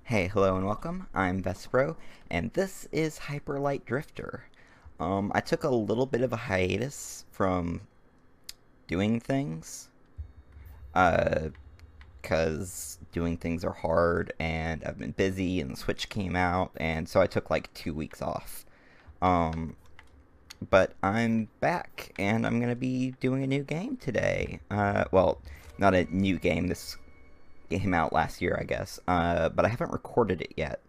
Hey, hello and welcome. I'm Vespro, and this is Hyper Light Drifter. I took a little bit of a hiatus from doing things, uh, cause doing things are hard, and I've been busy, and the Switch came out, and so I took like 2 weeks off. Um, but I'm back, and I'm gonna be doing a new game today. Well, not a new game. This came out last year, I guess. But I haven't recorded it yet.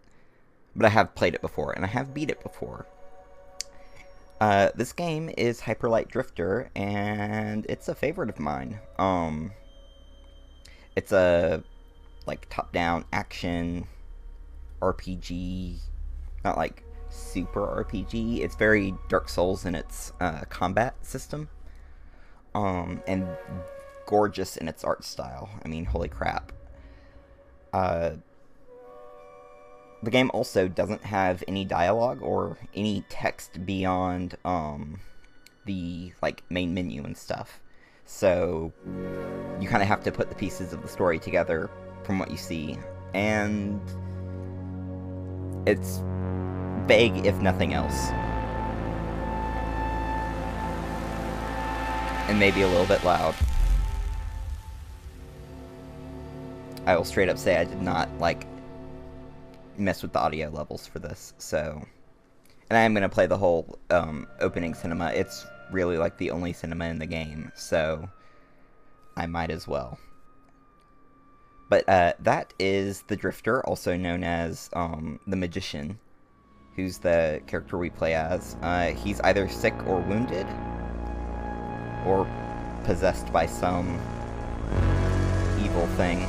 But I have played it before, and I have beat it before. This game is Hyper Light Drifter, and it's a favorite of mine. It's a like top-down action RPG, not like super RPG. It's very Dark Souls in its combat system, and gorgeous in its art style. I mean, holy crap! Uh, the game also doesn't have any dialogue or any text beyond the like main menu and stuff. So you kind of have to put the pieces of the story together from what you see, and it's vague if nothing else, and maybe a little bit loud. I will straight up say I did not like mess with the audio levels for this, so. And I am going to play the whole opening cinema. It's really like the only cinema in the game, so I might as well. But that is the Drifter, also known as the Magician, who's the character we play as. He's either sick or wounded, or possessed by some evil thing.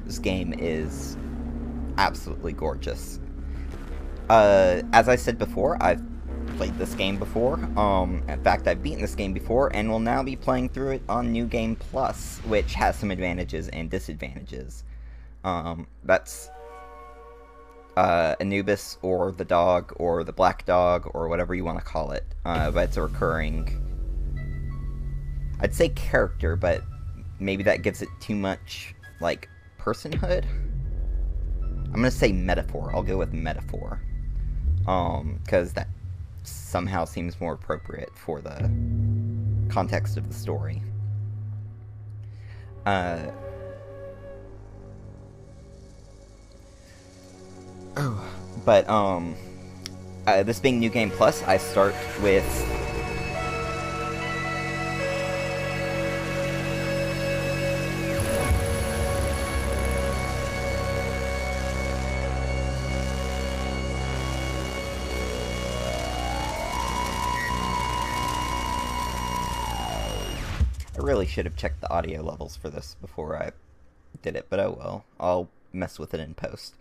This game is absolutely gorgeous. As I said before, I've played this game before. In fact, I've beaten this game before, and will now be playing through it on New Game Plus, which has some advantages and disadvantages. That's Anubis, or the dog, or the black dog, or whatever you want to call it. But it's a recurring, I'd say character, but maybe that gives it too much, like, personhood? I'm gonna say metaphor. I'll go with metaphor. Because that somehow seems more appropriate for the context of the story. But, this being New Game Plus, I start with I really should have checked the audio levels for this before I did it, but oh well. I'll mess with it in post.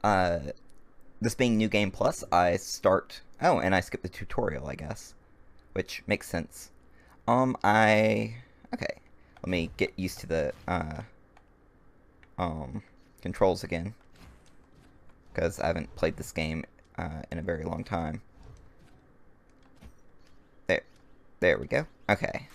This being New Game Plus, I start... Oh, and I skip the tutorial, I guess. Which makes sense. Okay. Let me get used to the, controls again. Because I haven't played this game, in a very long time. There we go. Okay.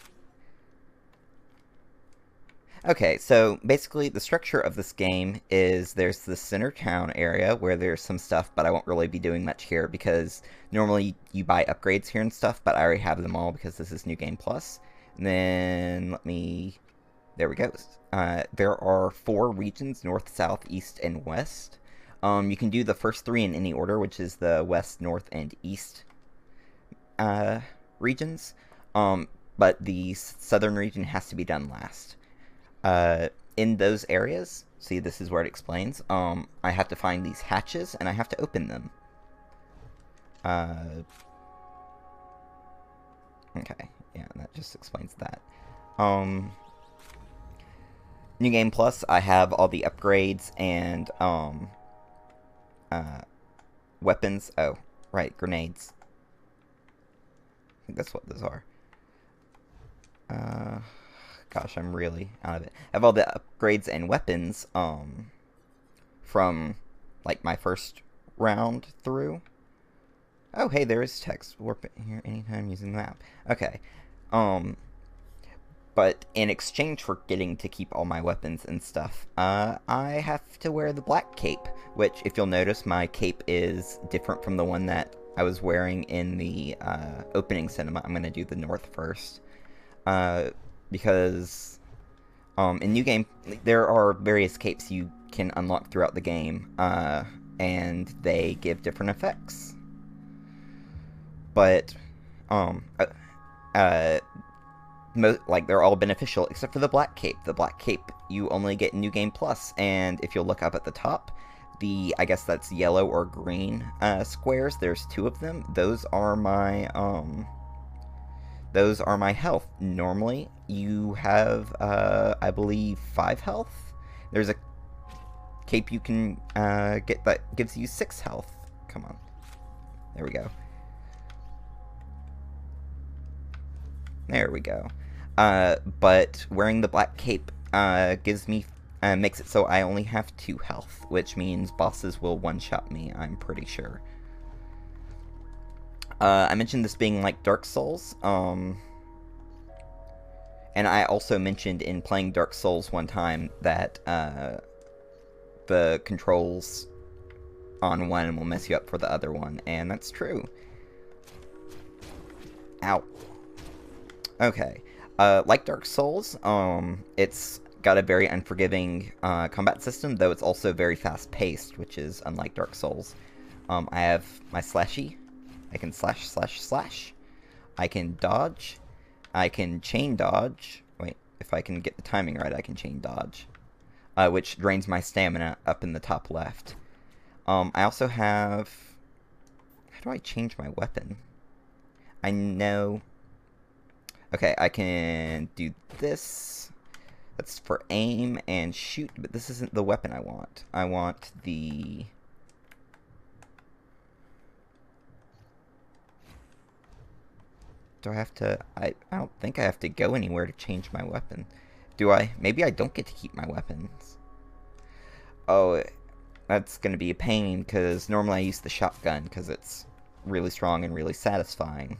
Okay, so basically the structure of this game is there's the center town area where there's some stuff, but I won't really be doing much here because normally you buy upgrades here and stuff, but I already have them all because this is New Game Plus. And then, there we go. There are 4 regions, north, south, east, and west. You can do the first 3 in any order, which is the west, north, and east regions. But the southern region has to be done last. In those areas, see, this is where it explains, I have to find these hatches, and I have to open them. Okay, yeah, that just explains that. New Game Plus, I have all the upgrades and, weapons. Oh, right, grenades. I think that's what those are. Uh, gosh, I'm really out of it. I have all the upgrades and weapons, from, like, my first round through. Oh, hey, there is text. Warp it here anytime using the map. Okay. Um, but in exchange for getting to keep all my weapons and stuff, I have to wear the black cape, which, if you'll notice, my cape is different from the one that I was wearing in the opening cinema. I'm going to do the north first, because in New Game, there are various capes you can unlock throughout the game, and they give different effects. But, like, they're all beneficial except for the black cape. The black cape you only get in New Game Plus, and if you'll look up at the top, I guess that's yellow or green squares. There's 2 of them. Those are my health. Normally, you have, I believe, 5 health. There's a cape you can get that gives you 6 health. Come on. There we go. There we go. But wearing the black cape makes it so I only have 2 health, which means bosses will one-shot me, I'm pretty sure. I mentioned this being like Dark Souls, and I also mentioned in playing Dark Souls one time that the controls on one will mess you up for the other one, and that's true. Ow. Okay. Like Dark Souls, it's got a very unforgiving combat system, though it's also very fast-paced, which is unlike Dark Souls. I have my slashy. I can slash, slash, slash. I can dodge. I can chain dodge. Wait, if I can get the timing right, I can chain dodge. Which drains my stamina up in the top left. I also have... How do I change my weapon? I know... Okay, I can do this. That's for aim and shoot, but this isn't the weapon I want. I want the... Do I have to... I don't think I have to go anywhere to change my weapon. Do I? Maybe I don't get to keep my weapons. Oh, that's going to be a pain, because normally I use the shotgun, because it's really strong and really satisfying.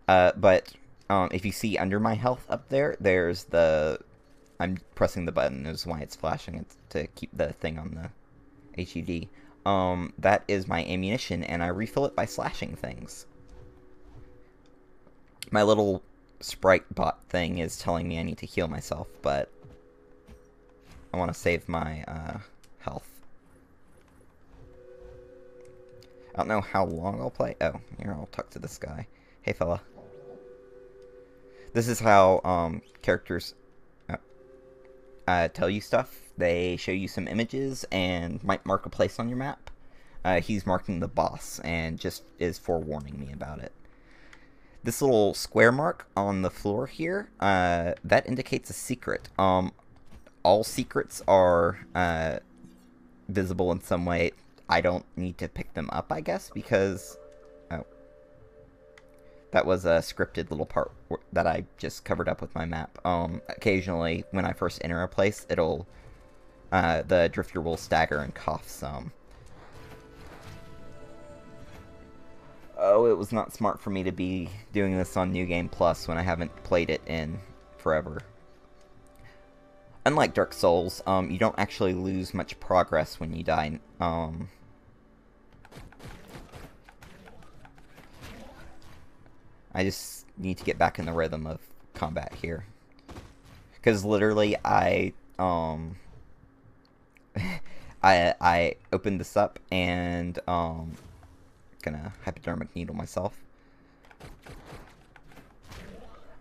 But if you see under my health up there, there's the... I'm pressing the button, that's why it's flashing. It's to keep the thing on the HUD. That is my ammunition, and I refill it by slashing things. My little sprite bot thing is telling me I need to heal myself, but I want to save my health. I don't know how long I'll play. Oh, here, I'll talk to this guy. Hey, fella. This is how characters tell you stuff. They show you some images and might mark a place on your map. He's marking the boss and just is forewarning me about it. This little square mark on the floor here, that indicates a secret. All secrets are visible in some way. I don't need to pick them up, I guess, because... Oh. That was a scripted little part that I just covered up with my map. Occasionally, when I first enter a place, it'll... the drifter will stagger and cough some. Oh, it was not smart for me to be doing this on New Game Plus when I haven't played it in forever. Unlike Dark Souls, you don't actually lose much progress when you die. I just need to get back in the rhythm of combat here. Because literally, I opened this up and, gonna hypodermic needle myself.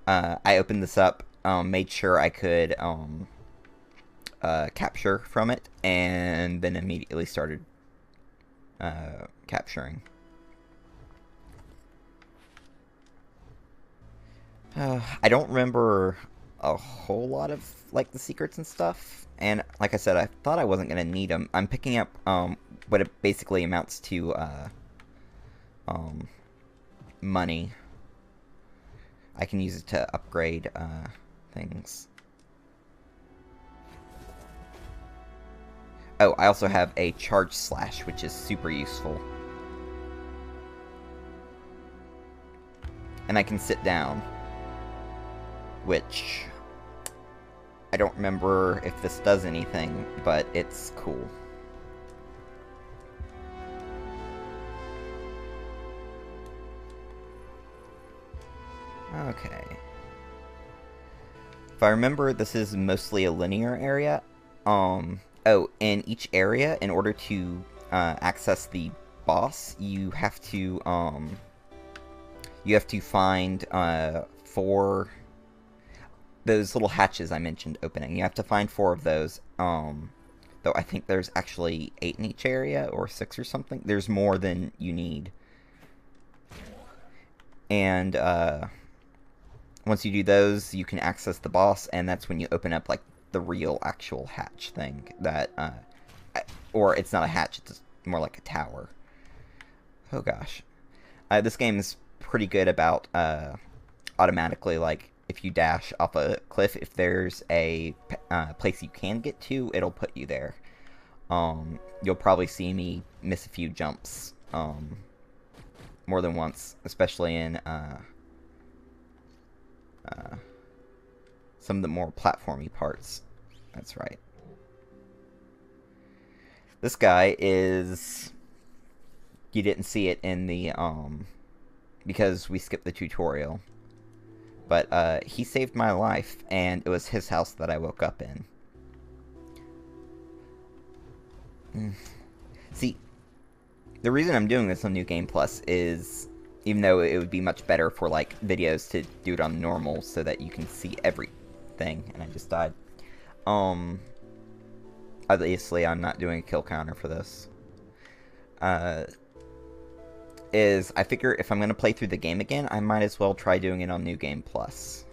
I opened this up, made sure I could, capture from it, and then immediately started, capturing. I don't remember a whole lot of, like, the secrets and stuff, and like I said, I thought I wasn't going to need them. I'm picking up, what it basically amounts to, money. I can use it to upgrade things. Oh, I also have a charge slash, which is super useful. And I can sit down, which I don't remember if this does anything, but it's cool. Okay. If I remember, this is mostly a linear area. Oh, in each area, in order to access the boss, you have to find 4 those little hatches I mentioned opening. You have to find 4 of those. Though I think there's actually 8 in each area, or 6 or something. There's more than you need. And once you do those, you can access the boss, and that's when you open up like the real actual hatch thing that or it's not a hatch, it's more like a tower. Oh gosh. This game is pretty good about automatically, like, if you dash off a cliff, if there's a place you can get to, it'll put you there. You'll probably see me miss a few jumps more than once, especially in some of the more platformy parts. That's right. This guy is... You didn't see it in the, because we skipped the tutorial. But, he saved my life, and it was his house that I woke up in. See, the reason I'm doing this on New Game Plus is, even though it would be much better for, like, videos to do it on normal so that you can see everything, and I just died. Obviously I'm not doing a kill counter for this. Is I figure if I'm going to play through the game again, I might as well try doing it on New Game Plus.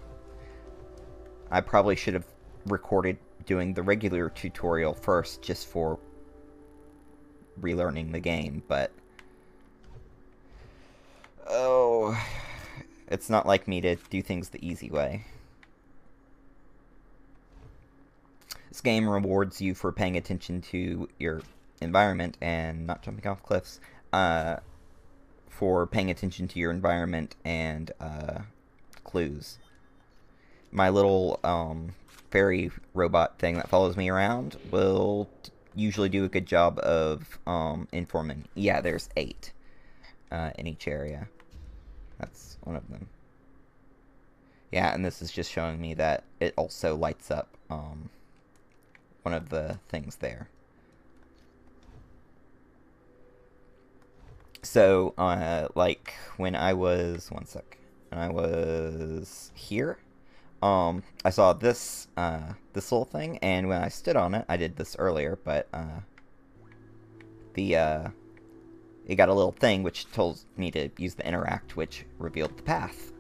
I probably should have recorded doing the regular tutorial first, just for relearning the game, but... Oh... It's not like me to do things the easy way. This game rewards you for paying attention to your environment and not jumping off cliffs. For paying attention to your environment and clues. My little fairy robot thing that follows me around will usually do a good job of informing. Yeah, there's 8 in each area. That's one of them. Yeah, and this is just showing me that it also lights up one of the things there. So, like, when I was... One sec. When I was here, I saw this, this little thing, and when I stood on it, I did this earlier, but, it got a little thing which told me to use the interact, which revealed the path.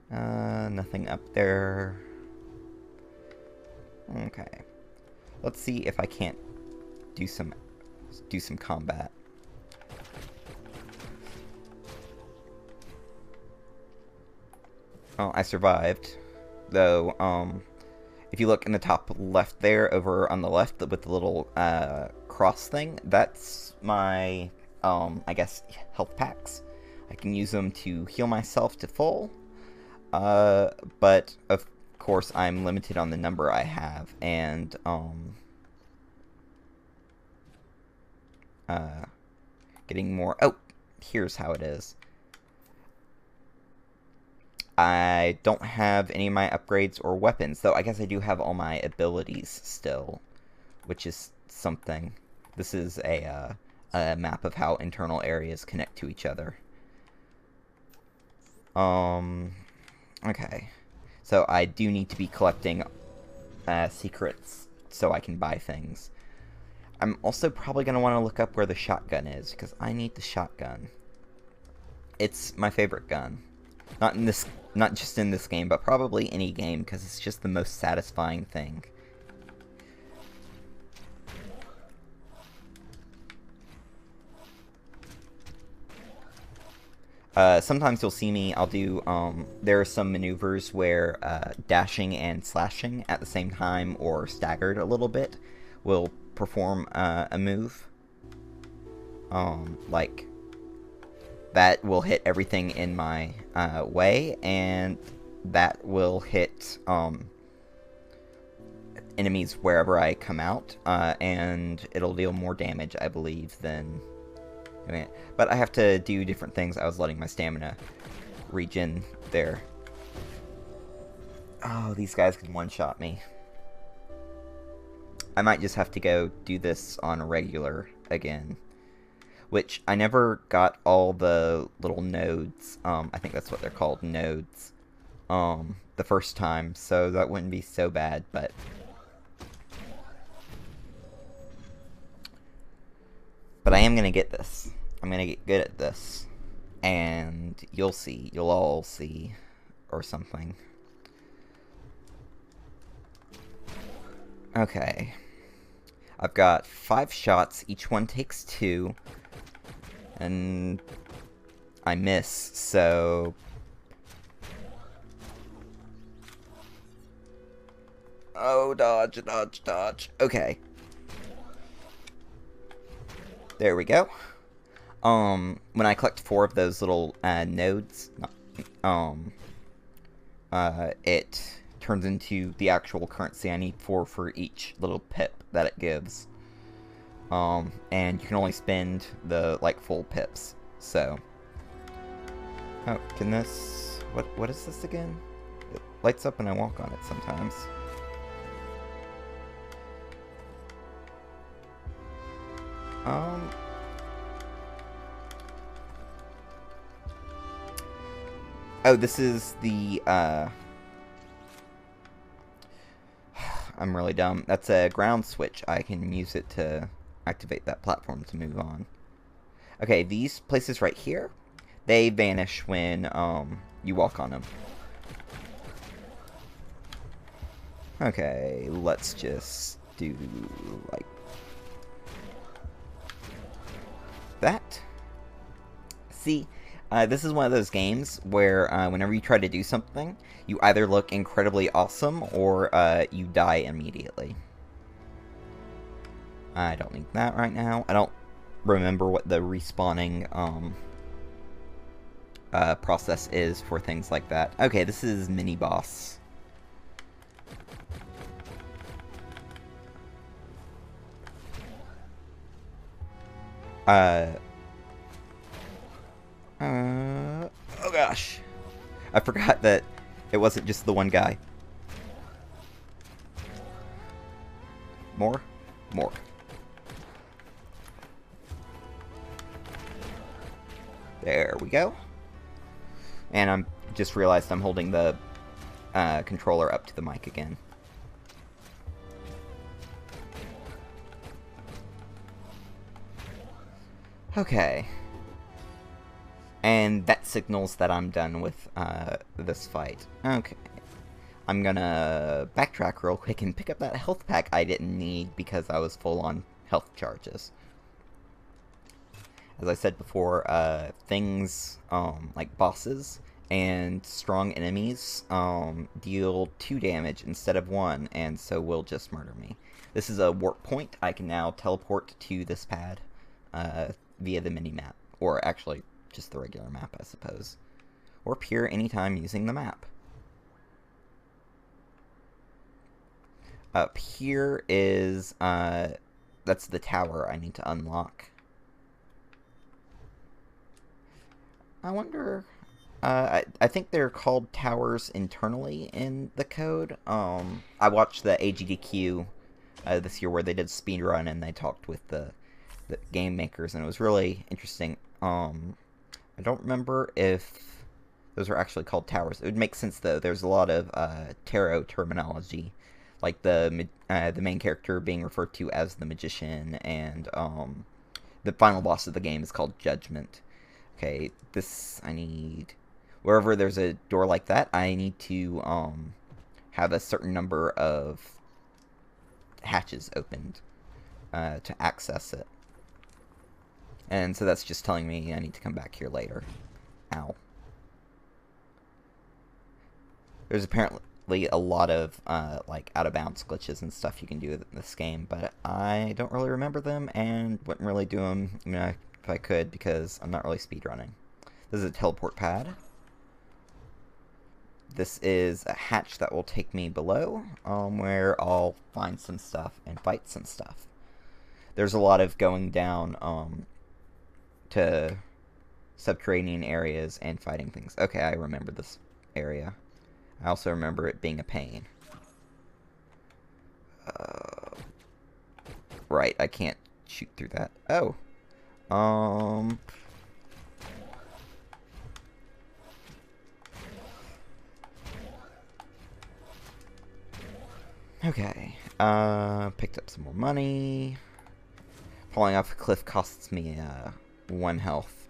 Nothing up there. Okay. Let's see if I can't do some combat. Oh, I survived. Though, if you look in the top left there, over on the left with the little cross thing, that's my, I guess, health packs. I can use them to heal myself to full, but of course I'm limited on the number I have, and, getting more... Oh, here's how it is. I don't have any of my upgrades or weapons, though I guess I do have all my abilities still, which is something. This is a map of how internal areas connect to each other. Okay. So I do need to be collecting secrets so I can buy things. I'm also probably going to want to look up where the shotgun is, because I need the shotgun. It's my favorite gun. Not just in this game, but probably any game, because it's just the most satisfying thing. Sometimes you'll see me, I'll do, there are some maneuvers where dashing and slashing at the same time or staggered a little bit will perform a move. Like, that will hit everything in my way, and that will hit enemies wherever I come out, and it'll deal more damage, I believe, than doing it. But I have to do different things. I was letting my stamina regen there. Oh, these guys can one-shot me. I might just have to go do this on a regular again. Which, I never got all the little nodes. I think that's what they're called, nodes. The first time, so that wouldn't be so bad, but... But I am gonna get this. I'm gonna get good at this. And you'll see. You'll all see. Or something. Okay. I've got 5 shots. Each one takes 2. And I miss, so... Oh, dodge, dodge, dodge. Okay. There we go. When I collect 4 of those little nodes, it turns into the actual currency I need for each little pip that it gives. And you can only spend the, like, full pips, so. Oh, can this... What is this again? It lights up when I walk on it sometimes. Oh, this is the, I'm really dumb. That's a ground switch. I can use it to activate that platform to move on. Okay, these places right here, they vanish when, you walk on them. Okay, let's just do, like, that. See, this is one of those games where whenever you try to do something, you either look incredibly awesome or you die immediately. I don't need that right now. I don't remember what the respawning process is for things like that. Okay, this is mini-boss. Oh gosh. I forgot that it wasn't just the one guy. More? More. There we go. And I'm just realized I'm holding the controller up to the mic again. Okay. And that signals that I'm done with this fight. Okay. I'm gonna backtrack real quick and pick up that health pack I didn't need because I was full on health charges. As I said before, things like bosses and strong enemies deal 2 damage instead of 1, and so will just murder me. This is a warp point. I can now teleport to this pad via the mini-map, or actually just the regular map, I suppose. Or appear anytime using the map. Up here is, that's the tower I need to unlock. I wonder, I think they're called towers internally in the code. I watched the AGDQ this year where they did speedrun and they talked with the game makers, and it was really interesting. I don't remember if those are actually called towers. It would make sense, though. There's a lot of tarot terminology, like the main character being referred to as the magician, and the final boss of the game is called Judgment. Okay, this, I need... Wherever there's a door like that, I need to have a certain number of hatches opened to access it. And so that's just telling me I need to come back here later. Ow. There's apparently a lot of like out of bounds glitches and stuff you can do in this game, but I don't really remember them and wouldn't really do them if I could because I'm not really speedrunning. This is a teleport pad. This is a hatch that will take me below, where I'll find some stuff and fight some stuff. There's a lot of going down to subterranean areas and fighting things. Okay, I remember this area. I also remember it being a pain. Right, I can't shoot through that. Oh. Okay. Picked up some more money. Falling off a cliff costs me, 1 health.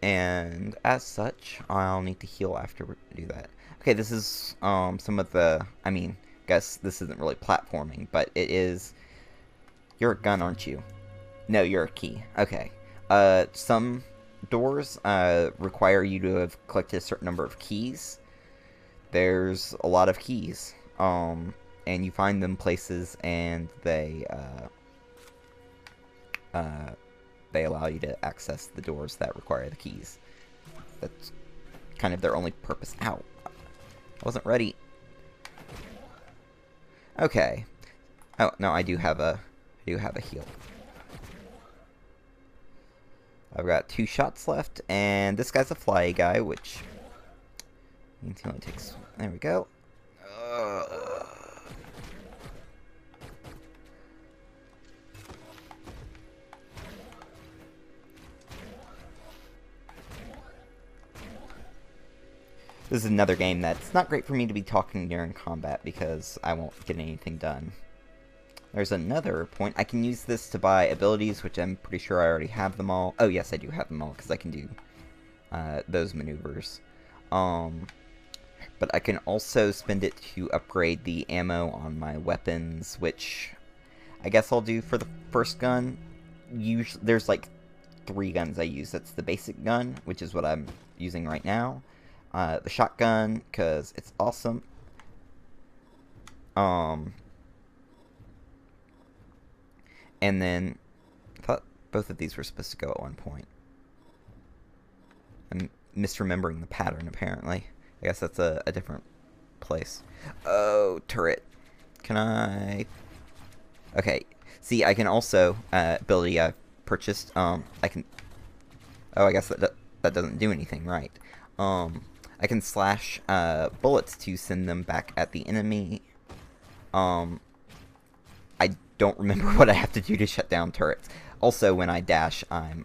And as such, I'll need to heal after we do that. Okay, this is some of the, I guess this isn't really platforming, but it is. You're a gun, aren't you? No, you're a key. Okay. Some doors require you to have collected a certain number of keys. There's a lot of keys. And you find them places, and they allow you to access the doors that require the keys. That's kind of their only purpose. Ow. I wasn't ready. Okay. Oh, no, I do have a heal. I've got 2 shots left, and this guy's a fly guy, which means he only takes... There we go. This is another game that's not great for me to be talking during combat because I won't get anything done. There's another point. I can use this to buy abilities, which I'm pretty sure I already have them all. Oh, yes, I do have them all because I can do those maneuvers. But I can also spend it to upgrade the ammo on my weapons, which I guess I'll do for the first gun. Usually, there's like 3 guns I use. That's the basic gun, which is what I'm using right now. The shotgun, because it's awesome. And then, I thought both of these were supposed to go at one point. I'm misremembering the pattern, apparently. I guess that's a different place. Oh, turret. Can I... Okay. See, I can also, ability I've purchased, I can... Oh, I guess that doesn't do anything, right. I can slash bullets to send them back at the enemy. I don't remember what I have to do to shut down turrets. Also, when I dash, I'm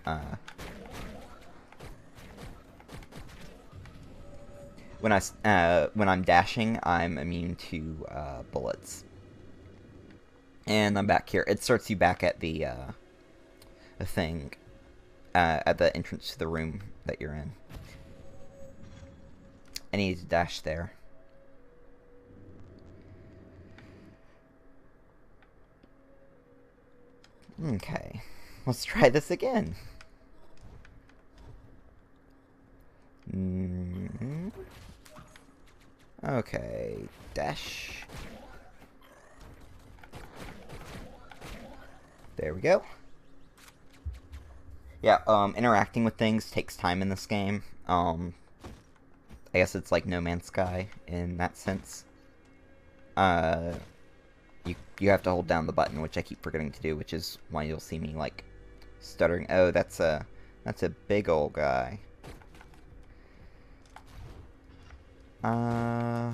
when I'm dashing, I'm immune to bullets. And I'm back here. It starts you back at the thing at the entrance to the room that you're in. I need to dash there. Okay. Let's try this again. Okay. Dash. There we go. Yeah, interacting with things takes time in this game. I guess it's like No Man's Sky in that sense. You have to hold down the button, which I keep forgetting to do, which is why you'll see me like stuttering. Oh, that's a big old guy. I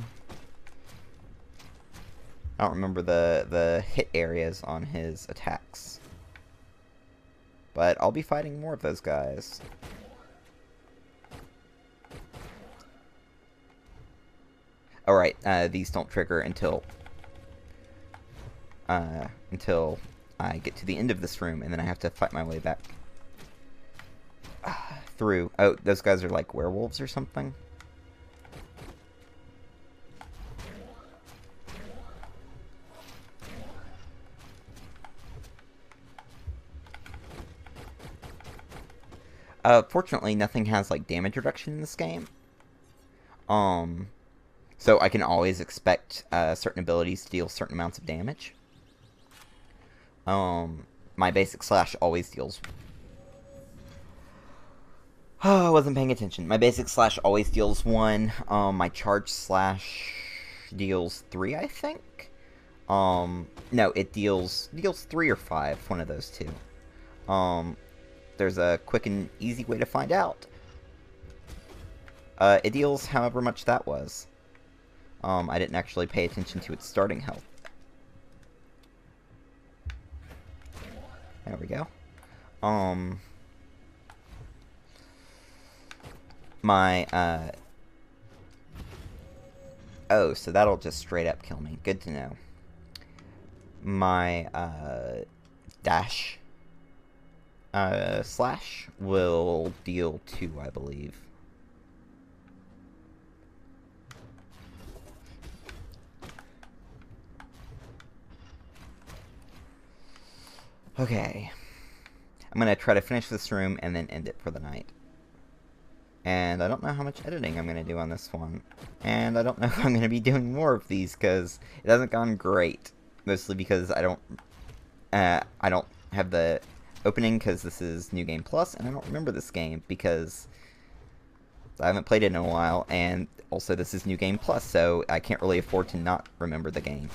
don't remember the hit areas on his attacks. But I'll be fighting more of those guys. Alright, these don't trigger until I get to the end of this room, and then I have to fight my way back through. Oh, those guys are like werewolves or something? Fortunately, nothing has, like, damage reduction in this game. So I can always expect certain abilities to deal certain amounts of damage. My basic slash always deals... Oh, I wasn't paying attention. My basic slash always deals 1. My charge slash deals 3, I think? No, it deals 3 or 5, one of those two. There's a quick and easy way to find out. It deals however much that was. I didn't actually pay attention to its starting health. There we go. Oh, so that'll just straight up kill me. Good to know. My, dash, slash will deal 2, I believe. Okay. I'm gonna try to finish this room and then end it for the night. And I don't know how much editing I'm gonna do on this one. And I don't know if I'm gonna be doing more of these, because it hasn't gone great. Mostly because I don't have the opening, because this is New Game Plus, and I don't remember this game, because I haven't played it in a while, and also this is New Game Plus, so I can't really afford to not remember the game.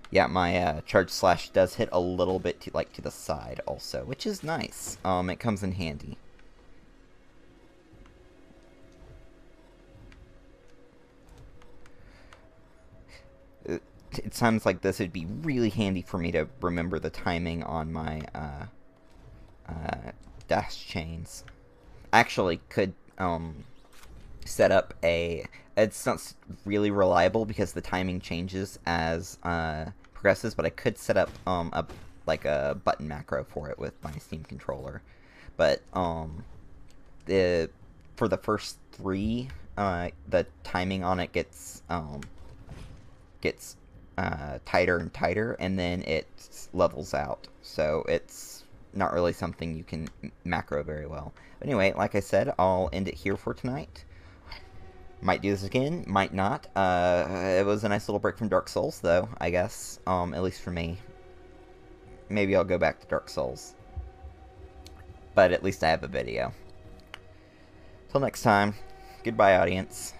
Yeah, my charge slash does hit a little bit to the side also, which is nice. It comes in handy. It sounds like this would be really handy for me to remember the timing on my dash chains. I actually could set up a... It's not really reliable because the timing changes as progresses, but I could set up a button macro for it with my Steam controller. But for the first 3, the timing on it gets tighter and tighter, and then it levels out. So it's not really something you can macro very well. But anyway, like I said, I'll end it here for tonight. Might do this again, might not. It was a nice little break from Dark Souls, though, I guess. At least for me. Maybe I'll go back to Dark Souls. But at least I have a video. Till next time, goodbye, audience.